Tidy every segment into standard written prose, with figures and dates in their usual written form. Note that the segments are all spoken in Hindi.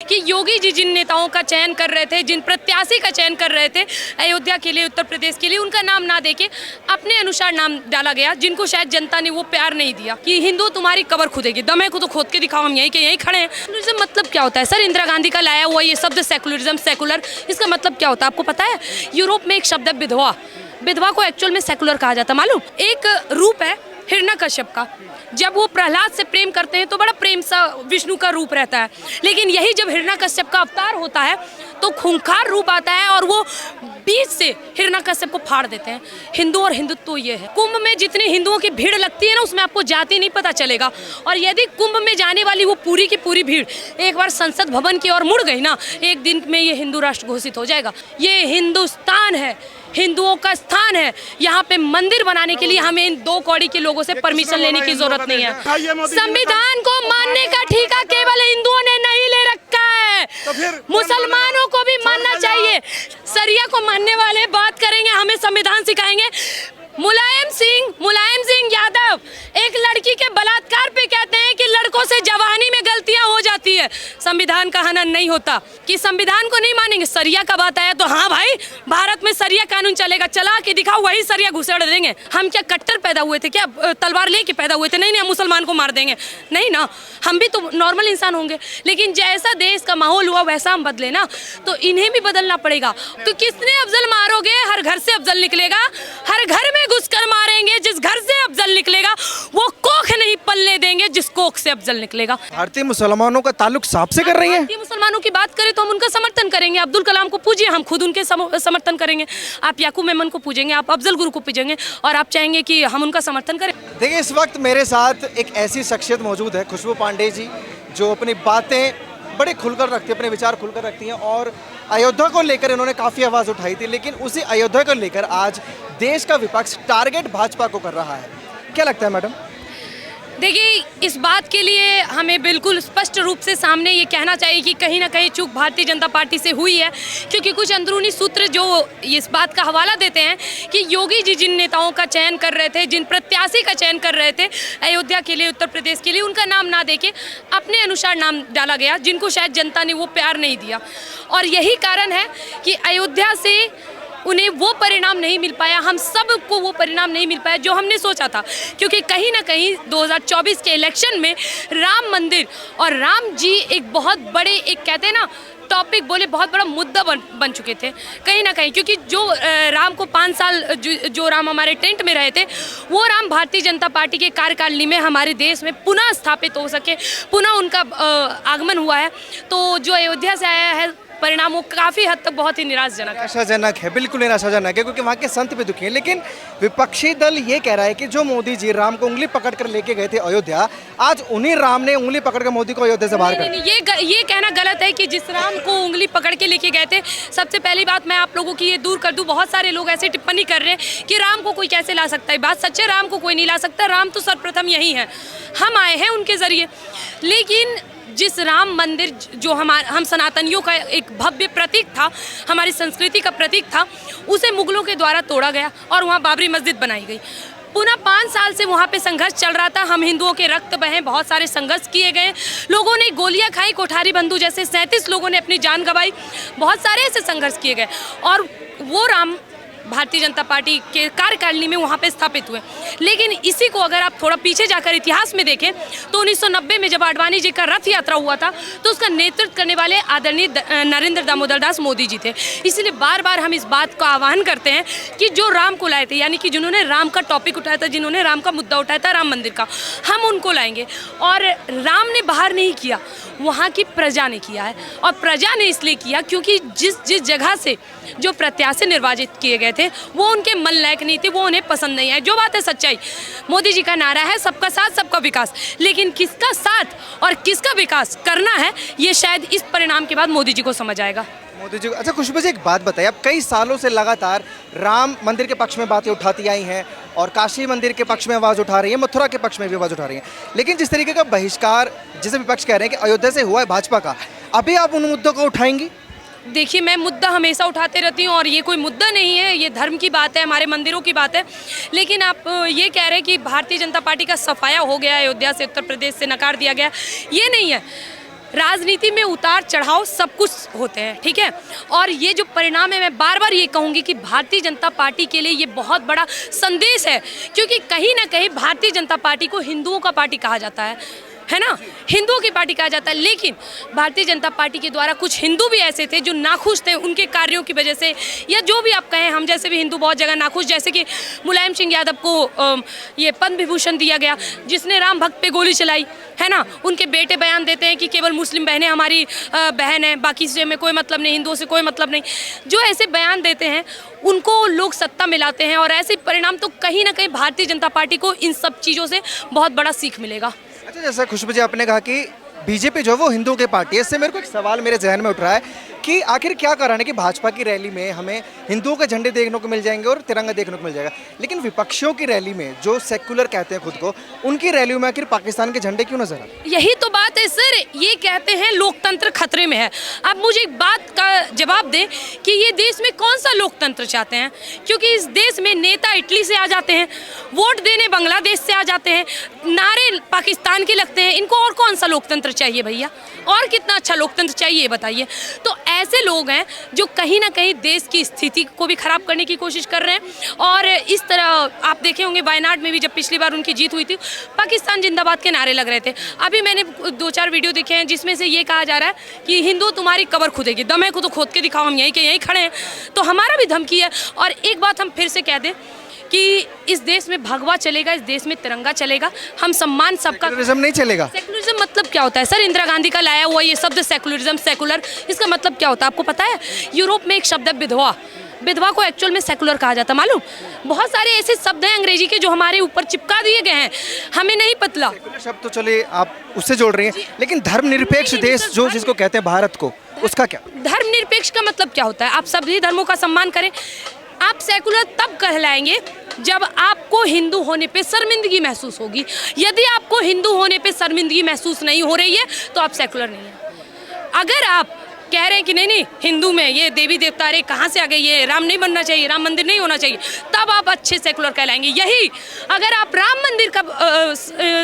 कि योगी जी जिन नेताओं का चयन कर रहे थे, जिन प्रत्याशी का चयन कर रहे थे अयोध्या के लिए, उत्तर प्रदेश के लिए, उनका नाम ना देके अपने अनुसार नाम डाला गया, जिनको शायद जनता ने वो प्यार नहीं दिया कि हिंदू तुम्हारी कबर खुदेगी, दमे को तो खोद के दिखाओ, हम यहीं के यहीं खड़े हैं। सेकुलरिज्म मतलब क्या होता है सर? इंदिरा गांधी का लाया हुआ ये शब्द सेकुलरिज्म, सेकुलर, इसका मतलब क्या होता है आपको पता है? यूरोप में एक शब्द है विधवा, विधवा को एक्चुअल में सेकुलर कहा जाता है, मालूम? एक रूप है हिरण्यकश्यप का, जब वो प्रहलाद से प्रेम करते हैं तो बड़ा प्रेम सा विष्णु का रूप रहता है, लेकिन यही जब हिरण्यकश्यप का अवतार होता है तो खूंखार रूप आता है और वो बीच से हिरण्यकश्यप को फाड़ देते हैं। हिंदू और हिंदुत्व ये है। कुंभ में जितने हिंदुओं की भीड़ लगती है ना, उसमें आपको जाति नहीं पता चलेगा, और यदि कुंभ में जाने वाली वो पूरी की पूरी भीड़ एक बार संसद भवन की ओर मुड़ गई ना, एक दिन में ये हिंदू राष्ट्र घोषित हो जाएगा। ये हिंदुस्तान है, हिंदुओं का स्थान है। यहाँ पे मंदिर बनाने के लिए हमें इन 2 कौड़ी के लोगों से परमिशन लेने की जरूरत नहीं है। संविधान को मानने का ठेका केवल हिंदुओं ने नहीं ले रखा है, मुसलमानों को भी मानना चाहिए। सरिया को मानने वाले बात करेंगे, हमें संविधान सिखाएंगे। मुलायम सिंह यादव एक लड़की के बलात्कार पे कहते हैं कि लड़कों से जवानी में गलतियां हो जाती है, संविधान का हनन नहीं होता। कि संविधान को नहीं मानेंगे, सरिया का बात आया तो हाँ भाई, भारत में सरिया कानून चलेगा, चला के दिखाओ, वही सरिया घुसेड़ देंगे। हम क्या कट्टर पैदा हुए थे क्या? तलवार लेके पैदा हुए थे? नहीं, हम मुसलमान को मार देंगे, नहीं ना, हम भी तो नॉर्मल इंसान होंगे। लेकिन जैसा देश का माहौल हुआ वैसा हम बदले ना, तो इन्हें भी बदलना पड़ेगा। तो किसने अफजल मारोगे? हर घर से अफजल निकलेगा, हर घर में घुसकर मारेंगे। जिस घर से अफजल निकलेगा वो कोख नहीं पलने देंगे, जिस कोख से अफजल निकलेगा। भारतीय मुसलमानों का ताल्लुक सांप से कर रही है। भारतीय मुसलमानों की बात करें तो हम उनका समर्थन करेंगे। अब्दुल कलाम को पूजिए, हम खुद उनके समर्थन करेंगे। आप याकूब मेमन को पूजेंगे, आप अफजल गुरु को पूजेंगे, और आप चाहेंगे कि हम उनका समर्थन करें। देखिए, इस वक्त मेरे साथ एक ऐसी शख्सियत मौजूद है, खुशबू पांडे जी, जो अपनी बातें बड़े खुलकर रखती है, अपने विचार खुलकर रखती हैं, और अयोध्या को लेकर इन्होंने काफ़ी आवाज़ उठाई थी। लेकिन उसी अयोध्या को लेकर आज देश का विपक्ष टारगेट भाजपा को कर रहा है। क्या लगता है मैडम? देखिए, इस बात के लिए हमें बिल्कुल स्पष्ट रूप से सामने ये कहना चाहिए कि कहीं ना कहीं चूक भारतीय जनता पार्टी से हुई है, क्योंकि कुछ अंदरूनी सूत्र जो इस बात का हवाला देते हैं कि योगी जी जिन नेताओं का चयन कर रहे थे, जिन प्रत्याशी का चयन कर रहे थे अयोध्या के लिए, उत्तर प्रदेश के लिए, उनका नाम ना देके अपने अनुसार नाम डाला गया, जिनको शायद जनता ने वो प्यार नहीं दिया। और यही कारण है कि अयोध्या से उन्हें वो परिणाम नहीं मिल पाया, हम सबको वो परिणाम नहीं मिल पाया जो हमने सोचा था। क्योंकि कहीं ना कहीं 2024 के इलेक्शन में राम मंदिर और राम जी एक बहुत बड़े, एक कहते हैं ना टॉपिक बोले, बहुत बड़ा मुद्दा बन चुके थे कहीं ना कहीं। क्योंकि जो राम को 5 साल जो राम हमारे टेंट में रहे थे, वो राम भारतीय जनता पार्टी के कार्यकारिणी में हमारे देश में पुनः स्थापित हो सके, पुनः उनका आगमन हुआ है। तो जो अयोध्या से आया है परिणाम वो काफ़ी हद तक बहुत ही निराशाजनक है। बिल्कुल निराशाजनक है, क्योंकि वहाँ के संत भी दुखी हैं। लेकिन विपक्षी दल ये कह रहा है कि जो मोदी जी राम को उंगली पकड़ कर लेके गए थे अयोध्या, आज उन्हीं राम ने उंगली पकड़ कर मोदी को अयोध्या से बाहर कर। ये कहना गलत है कि जिस राम को उंगली पकड़ के लेके गए थे। सबसे पहली बात मैं आप लोगों की ये दूर कर दूं, बहुत सारे लोग ऐसे टिप्पणी कर रहे हैं कि राम को कोई कैसे ला सकता है। बात सच्चे, राम को कोई नहीं ला सकता। राम तो सर्वप्रथम यही है, हम आए हैं उनके जरिए। लेकिन जिस राम मंदिर जो हम सनातनियों का एक भव्य प्रतीक था, हमारी संस्कृति का प्रतीक था, उसे मुगलों के द्वारा तोड़ा गया और वहाँ बाबरी मस्जिद बनाई गई। पुनः 5 साल से वहाँ पे संघर्ष चल रहा था। हम हिंदुओं के रक्त बहे, बहुत सारे संघर्ष किए गए, लोगों ने गोलियां खाई, कोठारी बंधु जैसे 37 लोगों ने अपनी जान गंवाई, बहुत सारे ऐसे संघर्ष किए गए, और वो राम भारतीय जनता पार्टी के कार्यकारिणी में वहाँ पे स्थापित हुए। लेकिन इसी को अगर आप थोड़ा पीछे जाकर इतिहास में देखें तो 1990 में जब आडवाणी जी का रथ यात्रा हुआ था, तो उसका नेतृत्व करने वाले आदरणीय नरेंद्र दामोदर दास मोदी जी थे। इसलिए बार बार हम इस बात का आह्वान करते हैं कि जो राम को लाए थे, यानी कि जिन्होंने राम का टॉपिक उठाया था, जिन्होंने राम का मुद्दा उठाया था, राम मंदिर का, हम उनको लाएंगे। और राम ने बाहर नहीं किया, वहाँ की प्रजा ने किया है। और प्रजा ने इसलिए किया क्योंकि जिस जगह से जो प्रत्याशी निर्वाचित किए गए थे वो उनके मन लायक नहीं थे, वो उन्हें पसंद नहीं आए। जो बात है सच्चाई, मोदी जी का नारा है सबका साथ सबका विकास, लेकिन किसका साथ और किसका विकास करना है ये शायद इस परिणाम के बाद मोदी जी को समझ आएगा। मोदी जी, अच्छा खुशबू जी, एक बात बताइए, आप कई सालों से लगातार राम मंदिर के पक्ष में बातें उठाती आई हैं और काशी मंदिर के पक्ष में आवाज़ उठा रही है, मथुरा के पक्ष में भी आवाज़ उठा रही हैं, लेकिन जिस तरीके का बहिष्कार जिसे विपक्ष कह रहे हैं कि अयोध्या से हुआ है भाजपा का, अभी आप उन मुद्दों को उठाएंगी? देखिए, मैं मुद्दा हमेशा उठाते रहती हूँ और ये कोई मुद्दा नहीं है, ये धर्म की बात है, हमारे मंदिरों की बात है। लेकिन आप ये कह रहे हैं कि भारतीय जनता पार्टी का सफाया हो गया, अयोध्या से, उत्तर प्रदेश से नकार दिया गया, ये नहीं है। राजनीति में उतार चढ़ाव सब कुछ होते हैं, ठीक है। और ये जो परिणाम है, मैं बार बार ये कहूँगी कि भारतीय जनता पार्टी के लिए ये बहुत बड़ा संदेश है, क्योंकि कहीं ना कहीं भारतीय जनता पार्टी को हिंदुओं का पार्टी कहा जाता है ना, हिंदुओं की पार्टी कहा जाता है। लेकिन भारतीय जनता पार्टी के द्वारा कुछ हिंदू भी ऐसे थे जो नाखुश थे उनके कार्यों की वजह से, या जो भी आप कहें, हम जैसे भी हिंदू बहुत जगह नाखुश, जैसे कि मुलायम सिंह यादव को ये पद्म विभूषण दिया गया, जिसने राम भक्त पे गोली चलाई, है ना। उनके बेटे बयान देते हैं कि केवल मुस्लिम बहनें हमारी बहन हैं, बाकी से में कोई मतलब नहीं, हिंदुओं से कोई मतलब नहीं। जो ऐसे बयान देते हैं उनको लोग सत्ता में लाते हैं, और ऐसे परिणाम तो कहीं ना कहीं भारतीय जनता पार्टी को इन सब चीज़ों से बहुत बड़ा सीख मिलेगा। अच्छा, जैसा खुशबू जी आपने कहा कि बीजेपी जो है वो हिंदुओं की पार्टी है, इससे मेरे को एक सवाल मेरे जहन में उठ रहा है कि आखिर क्या कारण है कि भाजपा की रैली में हमें हिंदुओं के झंडे देखने को मिल जाएंगे और तिरंगा देखने को मिल जाएगा, लेकिन विपक्षियों की रैली में, जो सेक्युलर कहते हैं खुद को, उनकी रैलियों में आखिर पाकिस्तान के झंडे क्यों नजर आते हैं? यही तो बात है सर, ये कहते हैं लोकतंत्र खतरे में है। अब मुझे एक बात का जवाब दें कि ये देश में कौन सा लोकतंत्र चाहते हैं, क्योंकि इस देश में नेता इटली से आ जाते हैं, वोट देने बांग्लादेश से आ जाते हैं, नारे पाकिस्तान के लगते हैं। इनको और कौन सा लोकतंत्र चाहिए भैया? और कितना अच्छा लोकतंत्र चाहिए बताइए? तो ऐसे लोग हैं जो कहीं ना कहीं देश की स्थिति को भी खराब करने की कोशिश कर रहे हैं। और इस तरह आप देखे होंगे वायनाड में भी जब पिछली बार उनकी जीत हुई थी, पाकिस्तान जिंदाबाद के नारे लग रहे थे। अभी मैंने 2-4 वीडियो देखे हैं जिसमें से ये कहा जा रहा है कि हिंदू तुम्हारी कब्र खुदेगी, दम है को तो खोद के दिखाओ, हम यहीं के यहीं खड़े हैं। तो हमारा भी धमकी है। और एक बात हम फिर से कह दें कि इस देश में भगवा चलेगा, इस देश में तिरंगा चलेगा, हम सम्मान सबका। सेकुलरिज्म नहीं चलेगा। सेकुलरिज्म मतलब क्या होता है सर? इंदिरा गांधी का लाया हुआ ये शब्द सेकुलरिज्म, सेकुलर, इसका मतलब क्या होता है आपको पता है? यूरोप में एक शब्द है विधवा, विधवा को एक्चुअल में सेकुलर कहा जाता है, मालूम? बहुत सारे ऐसे शब्द हैं अंग्रेजी के जो हमारे ऊपर चिपका दिए गए हैं, हमें नहीं पता। शब्द तो चलिए आप उससे जोड़ रही हैं, लेकिन धर्मनिरपेक्ष देश जो जिसको कहते हैं भारत को, उसका क्या? धर्मनिरपेक्ष का मतलब क्या होता है? आप सभी धर्मों का सम्मान करें। आप सेकुलर तब कहलाएंगे जब आपको हिंदू होने पे शर्मिंदगी महसूस होगी। यदि आपको हिंदू होने पे शर्मिंदगी महसूस नहीं हो रही है तो आप सेकुलर नहीं हैं। अगर आप कह रहे हैं कि नहीं नहीं हिंदू में ये देवी देवता अरे कहाँ से आ गए, ये राम नहीं बनना चाहिए, राम मंदिर नहीं होना चाहिए, तब आप अच्छे सेकुलर कहलाएंगे। यही अगर आप राम मंदिर का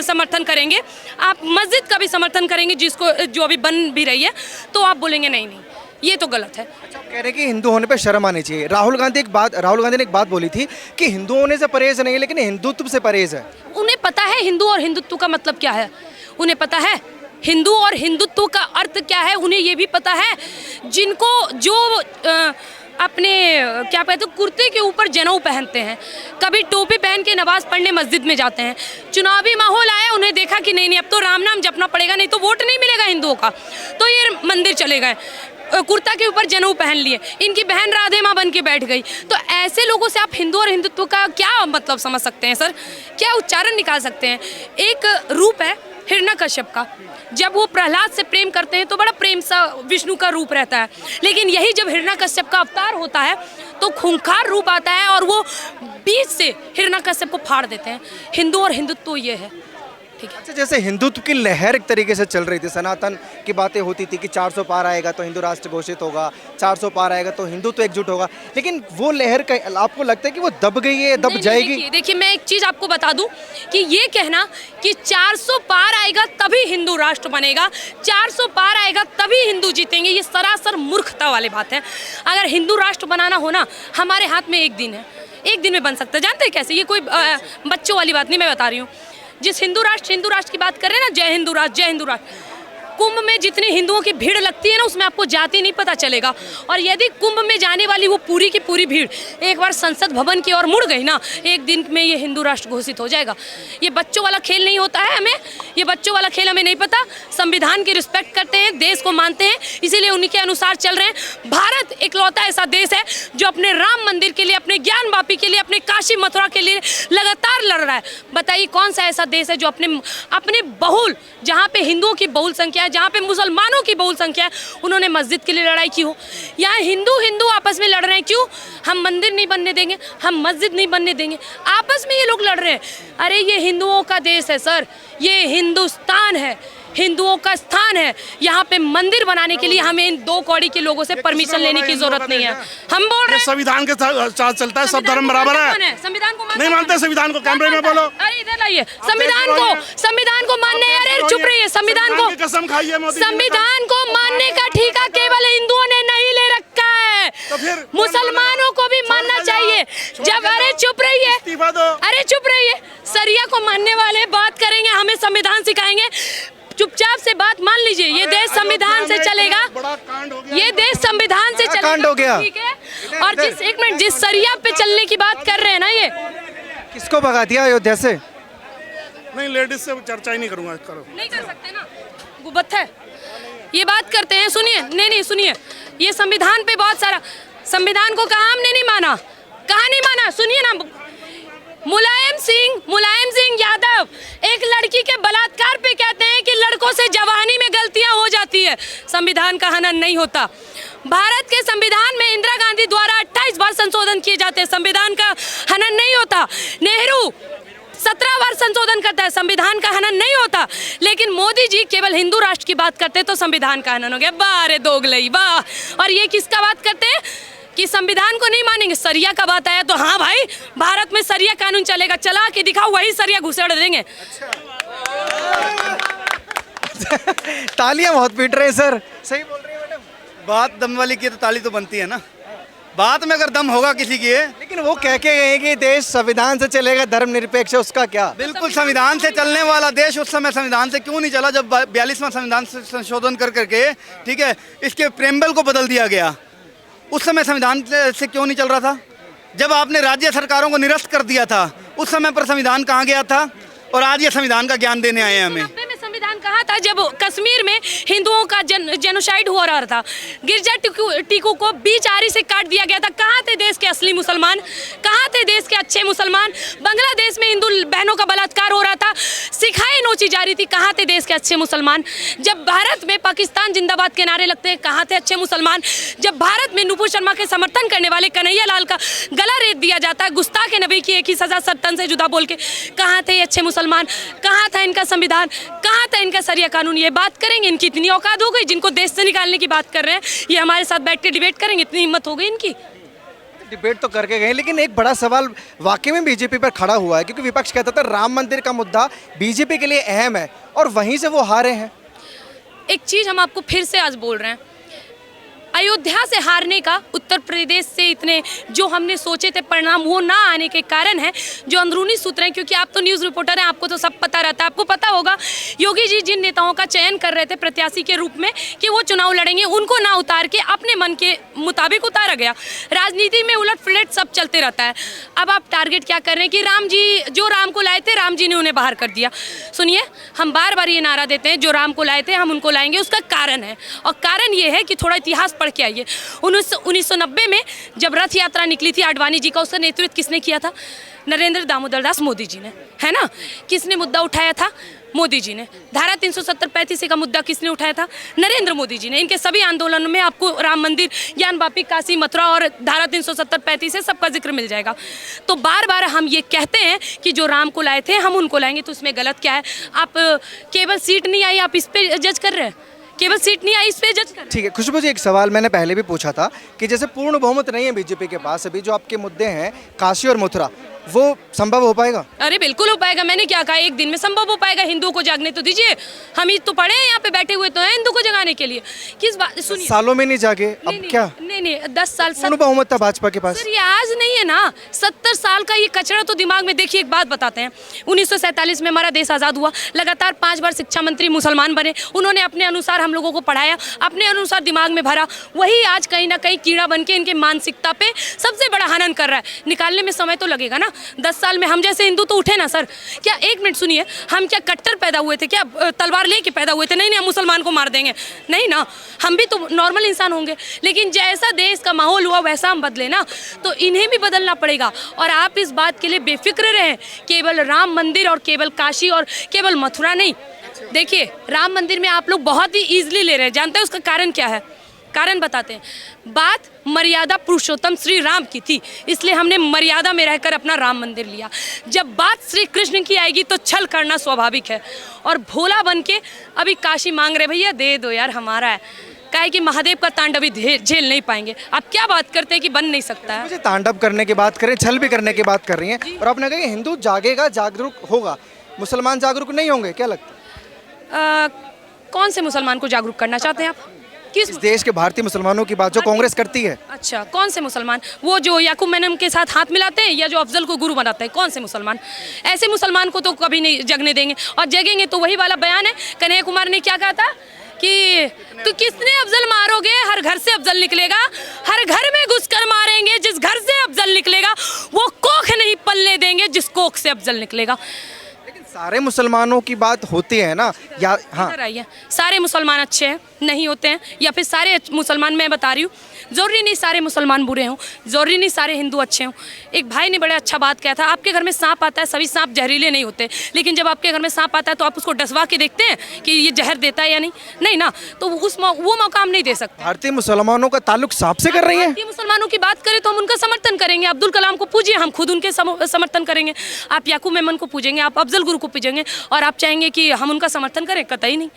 समर्थन करेंगे, आप मस्जिद का भी समर्थन करेंगे जिसको जो अभी बन भी रही है, तो आप बोलेंगे नहीं नहीं ये तो गलत है। अच्छा, कह रहे हैं कि हिंदू होने पे शर्म आनी चाहिए। राहुल गांधी ने एक बात बोली थी कि हिंदू होने से परहेज नहीं है, लेकिन हिंदुत्व से परहेज है। उन्हें पता है हिंदू और हिंदुत्व का मतलब क्या है, उन्हें पता है हिंदू और हिंदुत्व का अर्थ क्या है, उन्हें ये भी पता है। जिनको जो अपने क्या कहते हैं कुर्ते के ऊपर जनेऊ पहनते हैं, कभी टोपी पहन के नमाज पढ़ने मस्जिद में जाते हैं, चुनावी माहौल आया, उन्हें देखा कि नहीं नहीं अब तो राम नाम जपना पड़ेगा, नहीं तो वोट नहीं मिलेगा हिंदुओं का, तो ये मंदिर चले गए, कुर्ता के ऊपर जनेऊ पहन लिए, इनकी बहन राधे माँ बन के बैठ गई। तो ऐसे लोगों से आप हिंदू और हिंदुत्व का क्या मतलब समझ सकते हैं सर? क्या उच्चारण निकाल सकते हैं? एक रूप है हिरण्यकश्यप का, जब वो प्रहलाद से प्रेम करते हैं तो बड़ा प्रेम सा विष्णु का रूप रहता है, लेकिन यही जब हिरण्यकश्यप का अवतार होता है तो खूंखार रूप आता है और वो बीच से हिरण्यकश्यप को फाड़ देते हैं। हिंदू और हिंदुत्व ये है, ठीक है। अच्छा, जैसे हिंदुत्व की लहर एक तरीके से चल रही थी, सनातन की बातें होती थी कि 400 पार आएगा तो हिंदू राष्ट्र घोषित होगा, 400 पार आएगा तो हिंदुत्व एकजुट होगा, लेकिन वो लहर का आपको लगता है कि वो दब गई है, दब जाएगी? देखिए मैं एक चीज़ आपको बता दूं कि ये कहना कि 400 पार आएगा तभी हिंदू राष्ट्र बनेगा, 400 पार आएगा तभी हिंदू जीतेंगे, ये सरासर मूर्खता वाली बात है। अगर हिंदू राष्ट्र बनाना हो ना, हमारे हाथ में एक दिन है, एक दिन में बन सकता है। जानते हैं कैसे? ये कोई बच्चों वाली बात नहीं, मैं बता रही हूँ। जिस हिंदू राष्ट्र की बात कर रहे हैं ना, जय हिंदू राष्ट्र, जय हिंदू राष्ट्र, कुंभ में जितनी हिंदुओं की भीड़ लगती है ना, उसमें आपको जाति नहीं पता चलेगा। और यदि कुंभ में जाने वाली वो पूरी की पूरी भीड़ एक बार संसद भवन की ओर मुड़ गई ना, एक दिन में ये हिंदू राष्ट्र घोषित हो जाएगा। ये बच्चों वाला खेल नहीं होता है, हमें ये बच्चों वाला खेल हमें नहीं पता। संविधान की रिस्पेक्ट करते हैं, देश को मानते हैं, इसीलिए उन्हीं के अनुसार चल रहे हैं। भारत इकलौता ऐसा देश है जो अपने राम मंदिर के लिए, अपने ज्ञान वापी के लिए, अपने काशी मथुरा के लिए लगातार लड़ रहा है। बताइए कौन सा ऐसा देश है जो अपने बहुल, जहाँ पे हिंदुओं की बहुल संख्या है, जहाँ पे मुसलमानों की बहुल संख्या है, उन्होंने मस्जिद के लिए लड़ाई की हो। यहाँ हिंदू आपस में लड़ रहे हैं, क्यों? हम मंदिर नहीं बनने देंगे, हम मस्जिद नहीं बनने देंगे, आपस में ये लोग लड़ रहे हैं। अरे ये हिंदुओं का देश है सर, ये हिंदुस्तान है, हिंदुओं का स्थान है, यहाँ पे मंदिर बनाने के लिए हमें इन 2 कौड़ी के लोगों से परमिशन लेने की जरूरत नहीं है। हम बोल रहे हैं संविधान के साथ चलता है, सब धर्म बराबर है। संविधान को नहीं मानते संविधान को, कैमरे में बोलो। अरे इधर लाइए, संविधान को मानने, अरे चुप रहिए, संविधान को कसम खाइए मोदी जी। संविधान को मानने का ठेका केवल हिंदुओं ने नहीं ले रखा है, तो फिर मुसलमानों को भी मानना चाहिए। जब अरे चुप रहिए, अरे चुप रहिए, सरिया को मानने वाले बात करेंगे, हमें संविधान सिखाएंगे। चुपचाप से बात मान लीजिए, ये देश संविधान से चलेगा, ये देश संविधान से चलेगा, कांड हो गया, ठीक है। और जिस एक मिनट जिस सरिया पे चलने की बात कर रहे हैं ना, ये किसको भगा दिया अयोध्या से? नहीं, लेडीज से चर्चा ही नहीं करूंगा। करो, नहीं कर सकते ना, गुब्बत है। ये बात करते हैं, सुनिए, नहीं सुनिए, ये संविधान पे बहुत सारा, संविधान को कहा हमने नहीं माना, कहा नहीं माना, सुनिए ना। मुलायम सिंह यादव एक लड़की के बलात्कार पे कहते हैं कि लड़कों से जवानी में गलतियां हो जाती है, संविधान का हनन नहीं होता। भारत के संविधान में इंदिरा गांधी द्वारा 28 बार संशोधन किए जाते हैं, संविधान का हनन नहीं होता। नेहरू 17 बार संशोधन करता है, संविधान का हनन नहीं होता। लेकिन मोदी जी केवल हिंदू राष्ट्र की बात करते तो संविधान का हनन हो गया। वाह रे दोगलई वाह। और ये किसका बात करते हैं कि संविधान को नहीं मानेंगे, सरिया का बात आया तो हाँ भाई, भारत में सरिया कानून चलेगा, चला के दिखाओ, वही सरिया घुसेड़ देंगे। तालियां बहुत पीट रहे हैं सर, सही बोल रही है मैडम। बात दम वाली की तो ताली तो बनती है ना, बात में अगर दम होगा किसी की है। लेकिन वो कह के गए कि देश संविधान से चलेगा, धर्मनिरपेक्ष है, उसका क्या? बिल्कुल संविधान से चलने वाला देश उस समय संविधान से क्यों नहीं चला, जब 42वां संविधान से संशोधन कर करके, ठीक है, इसके प्रेम्बल को बदल दिया गया। उस समय संविधान से क्यों नहीं चल रहा था? जब आपने राज्य सरकारों को निरस्त कर दिया था, उस समय पर संविधान कहाँ गया था? और आज ये संविधान का ज्ञान देने आए हैं हमें। 1990 में संविधान कहा था जब कश्मीर में हिंदुओं का जेनोसाइड हो रहा था, गिरजा टीकू को बीच आरी से काट दिया गया था। कहाँ थे देश के असली मुसलमान, कहाँ थे देश के अच्छे मुसलमान? बांग्लादेश में हिंदू बहनों का बलात्कार हो रहा था, सिखाई नोची जा रही थी, कहाँ थे देश के अच्छे मुसलमान? जब भारत में पाकिस्तान जिंदाबाद के नारे लगते हैं, कहाँ थे अच्छे मुसलमान? जब भारत में नुपुर शर्मा के समर्थन करने वाले कन्हैया लाल का गला रेत दिया जाता है, गुस्ताख नबी की एक ही सजा सत्तन से जुदा बोल के, कहाँ थे अच्छे मुसलमान? कहाँ था इनका संविधान, कहाँ था इनका सरिया कानून? ये बात करेंगे, इनकी इतनी औकात हो गई, जिनको देश से निकालने की बात कर रहे हैं, ये हमारे साथ बैठ के डिबेट करेंगे, इतनी हिम्मत हो गई इनकी? डिबेट तो करके गए, लेकिन एक बड़ा सवाल वाकई में बीजेपी पर खड़ा हुआ है, क्योंकि विपक्ष कहता था राम मंदिर का मुद्दा बीजेपी के लिए अहम है और वहीं से वो हारे हैं। एक चीज हम आपको फिर से आज बोल रहे हैं, अयोध्या से हारने का, उत्तर प्रदेश से इतने जो हमने सोचे थे परिणाम वो ना आने के कारण है जो अंदरूनी सूत्र हैं। क्योंकि आप तो न्यूज़ रिपोर्टर हैं, आपको तो सब पता रहता है। आपको पता होगा योगी जी जिन नेताओं का चयन कर रहे थे प्रत्याशी के रूप में कि वो चुनाव लड़ेंगे, उनको ना उतार के अपने मन के मुताबिक उतारा गया। राजनीति में उलट पुलट सब चलते रहता है। अब आप टारगेट क्या कर रहे हैं कि राम जी, जो राम को लाए थे राम जी ने उन्हें बाहर कर दिया। सुनिए, हम बार बार ये नारा देते हैं जो राम को लाए थे हम उनको लाएंगे, उसका कारण है, और कारण ये है कि थोड़ा इतिहास पढ़ के आइए। 1990 में जब रथ यात्रा निकली थी आडवाणी जी का, उसका नेतृत्व किसने किया था? नरेंद्र दामोदर दास मोदी जी ने, है ना? किसने मुद्दा उठाया था? मोदी जी ने। धारा 370-35 का मुद्दा किसने उठाया था? नरेंद्र मोदी जी ने। इनके सभी आंदोलनों में आपको राम मंदिर, ज्ञान वापी, काशी, मथुरा और धारा 370-35 सबका जिक्र मिल जाएगा। तो बार बार हम ये कहते हैं कि जो राम को लाए थे हम उनको लाएंगे, तो इसमें गलत क्या है? आप केवल सीट नहीं आई, आप इस पे जज कर रहे हैं, केवल सीट नहीं आई इस पे जज कर। ठीक है खुशबू जी, एक सवाल मैंने पहले भी पूछा था कि जैसे पूर्ण बहुमत नहीं है बीजेपी के पास, अभी जो आपके मुद्दे हैं काशी और मथुरा, वो संभव हो पाएगा? अरे बिल्कुल हो पाएगा, मैंने क्या कहा, एक दिन में संभव हो पाएगा। हिंदुओं को जागने तो दीजिए, हम ही तो पढ़े हैं, यहाँ पे बैठे हुए तो हैं हिंदू को जगाने के लिए। किस बात, सुनिए, सालों में नहीं जागे, अब क्या? नहीं 10 साल पूर्ण बहुमत था भाजपा के पास। सर ये आज नहीं है ना, 70 साल का ये कचरा तो दिमाग में। देखिए एक बात बताते हैं, 1947 में हमारा देश आज़ाद हुआ, लगातार 5 बार शिक्षा मंत्री मुसलमान बने, उन्होंने अपने अनुसार हम लोगों को पढ़ाया, अपने अनुसार दिमाग में भरा। वही आज कहीं ना कहीं कीड़ा बन के इनके मानसिकता पे सबसे बड़ा हनन कर रहा है। निकालने में समय तो लगेगा ना, 10 साल में हम जैसे हिंदू तो उठे ना सर। क्या, एक मिनट सुनिए, हम क्या कट्टर पैदा हुए थे क्या? तलवार लेके पैदा हुए थे? नहीं हम मुसलमान को मार देंगे, नहीं ना, हम भी तो नॉर्मल इंसान होंगे। लेकिन जैसा देश का माहौल हुआ वैसा हम बदले ना, तो इन्हें भी बदलना पड़ेगा। और आप इस बात के लिए बेफिक्र रहें, केवल राम मंदिर और केवल काशी और केवल मथुरा नहीं। देखिए राम मंदिर में आप लोग बहुत ही ईजिली ले रहे हैं, जानते हैं उसका कारण क्या है? कारण बताते हैं। बात मर्यादा पुरुषोत्तम श्री राम की थी, इसलिए हमने मर्यादा में रहकर अपना राम मंदिर लिया। जब बात श्री कृष्ण की आएगी तो छल करना स्वाभाविक है, और भोला बन के अभी काशी मांग रहे, भैया दे दो यार हमारा है, क्या है कि महादेव का तांडव भी झेल नहीं पाएंगे। आप क्या बात करते हैं कि बन नहीं सकता है। मुझे तांडव करने की बात करें, छल भी करने की बात कर रही हैं, और आपने कहा कि हिंदू जागेगा, जागरूक होगा, मुसलमान जागरूक नहीं होंगे, क्या लगता है? कौन से मुसलमान को जागरूक करना चाहते हैं आप? किस इस देश के भारतीय मुसलमानों की बात जो कांग्रेस करती है। अच्छा, कौन से मुसलमान? वो जो याकूब मेनन के साथ हाथ मिलाते हैं या जो अफजल को गुरु बनाते हैं? कौन से मुसलमान? ऐसे मुसलमान को तो कभी नहीं जगने देंगे, और जगेंगे तो वही वाला बयान है। कन्हैया कुमार ने क्या कहा था कि तो किसने अफजल मारोगे, हर घर से अफजल निकलेगा, हर घर में घुसकर मारेंगे, जिस घर से अफजल निकलेगा वो कोख नहीं पलने देंगे, जिस कोख से अफजल निकलेगा। लेकिन सारे मुसलमानों की बात होती है ना, या हाँ इधर आइए, सारे मुसलमान अच्छे हैं नहीं होते हैं, या फिर सारे मुसलमान, मैं बता रही हूँ, ज़रूरी नहीं सारे मुसलमान बुरे हों, ज़रूरी नहीं सारे हिंदू अच्छे हों। एक भाई ने बड़ा अच्छा बात कहा था, आपके घर में सांप आता है, सभी सांप जहरीले नहीं होते, लेकिन जब आपके घर में सांप आता है तो आप उसको डसवा के देखते हैं कि ये जहर देता है या नहीं, नहीं ना, तो वो मौका हम नहीं दे सकते। भारतीय मुसलमानों का ताल्लुक सांप से कर रही है। भारतीय मुसलमानों की बात करें तो हम उनका समर्थन करेंगे। अब्दुल कलाम को पूजिए, हम खुद उनके समर्थन करेंगे। आप याकूब मेमन को पूजेंगे, आप अफजल गुरु को पूजेंगे, और आप चाहेंगे कि हम उनका समर्थन करें? कतई नहीं।